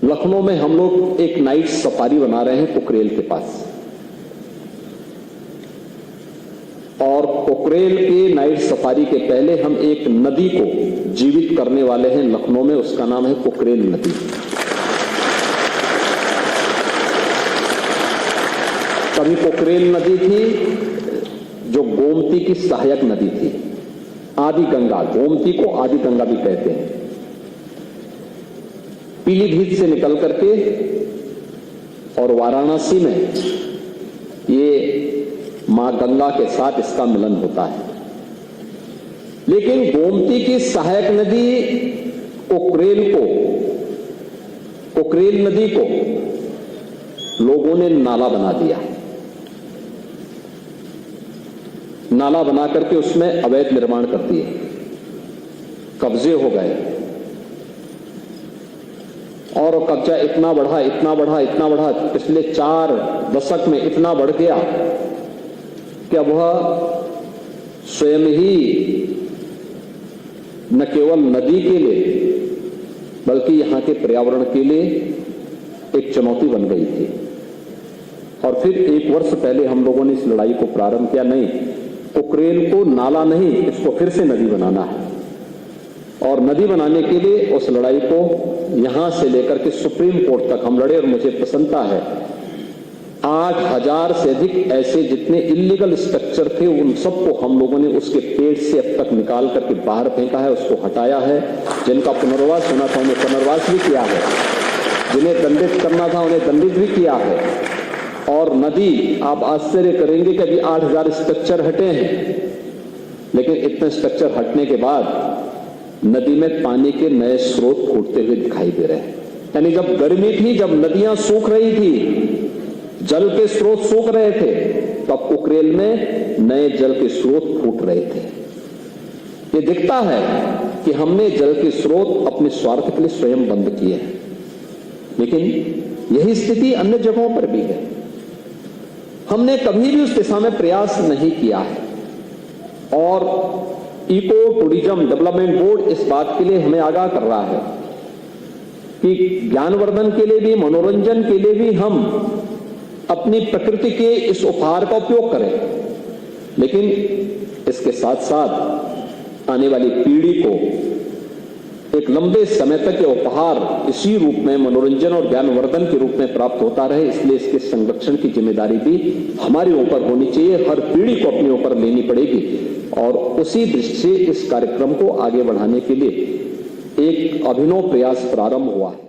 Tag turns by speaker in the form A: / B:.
A: लखनऊ में हम लोग एक नाइट सफारी बना रहे हैं पोखरेल के पास, और पोखरेल के नाइट सफारी के पहले हम एक नदी को जीवित करने वाले हैं लखनऊ में। उसका नाम है पोखरेल नदी। कभी पोखरेल नदी थी जो गोमती की सहायक नदी थी, आदि गंगा, गोमती को आदि गंगा भी कहते हैं। पीलीभीत से निकल करके और वाराणसी में ये मां गंगा के साथ इसका मिलन होता है। लेकिन गोमती की सहायक नदी पोखरेल नदी को लोगों ने नाला बना दिया। नाला बना करके उसमें अवैध निर्माण कर दिए, कब्जे हो गए, और कब्जा इतना बढ़ा, पिछले 4 दशक में इतना बढ़ गया कि अब वह स्वयं ही न केवल नदी के लिए बल्कि यहां के पर्यावरण के लिए एक चुनौती बन गई थी। और फिर 1 वर्ष पहले हम लोगों ने इस लड़ाई को प्रारंभ किया। नहीं, पोखरेल को नाला नहीं, इसको फिर से नदी बनाना है। और नदी बनाने के लिए उस लड़ाई को यहां से लेकर के सुप्रीम कोर्ट तक हम लड़े, और मुझे प्रसन्नता है 8000 से अधिक ऐसे जितने इलीगल स्ट्रक्चर थे उन सबको हम लोगों ने उसके पेट से अब तक निकाल करके बाहर फेंका है, उसको हटाया है। जिनका पुनर्वास होना था उन्हें पुनर्वास भी किया है, जिन्हें दंडित करना था उन्हें दंडित भी किया है। और नदी, आप आश्चर्य करेंगे कि अभी 8000 स्ट्रक्चर हटे हैं, लेकिन इतने स्ट्रक्चर हटने के बाद नदी में पानी के नए स्रोत फूटते हुए दिखाई दे रहे हैं। यानी जब गर्मी थी, जब नदियां सूख रही थी, जल के स्रोत सूख रहे थे, तब पोखरेल में नए जल के स्रोत फूट रहे थे। ये दिखता है कि हमने जल के स्रोत अपने स्वार्थ के लिए स्वयं बंद किए हैं, लेकिन यही स्थिति अन्य जगहों पर भी है। हमने कभी भी उस दिशा में प्रयास नहीं किया है। और इको टूरिज्म डेवलपमेंट बोर्ड इस बात के लिए हमें आगाह कर रहा है कि ज्ञानवर्धन के लिए भी, मनोरंजन के लिए भी हम अपनी प्रकृति के इस उपहार का उपयोग करें, लेकिन इसके साथ साथ आने वाली पीढ़ी को एक लंबे समय तक ये उपहार इसी रूप में, मनोरंजन और ज्ञानवर्धन के रूप में प्राप्त होता रहे। इसलिए इसके संरक्षण की जिम्मेदारी भी हमारे ऊपर होनी चाहिए, हर पीढ़ी को अपने ऊपर लेनी पड़ेगी। और उसी दृष्टि से इस कार्यक्रम को आगे बढ़ाने के लिए एक अभिनव प्रयास प्रारंभ हुआ है।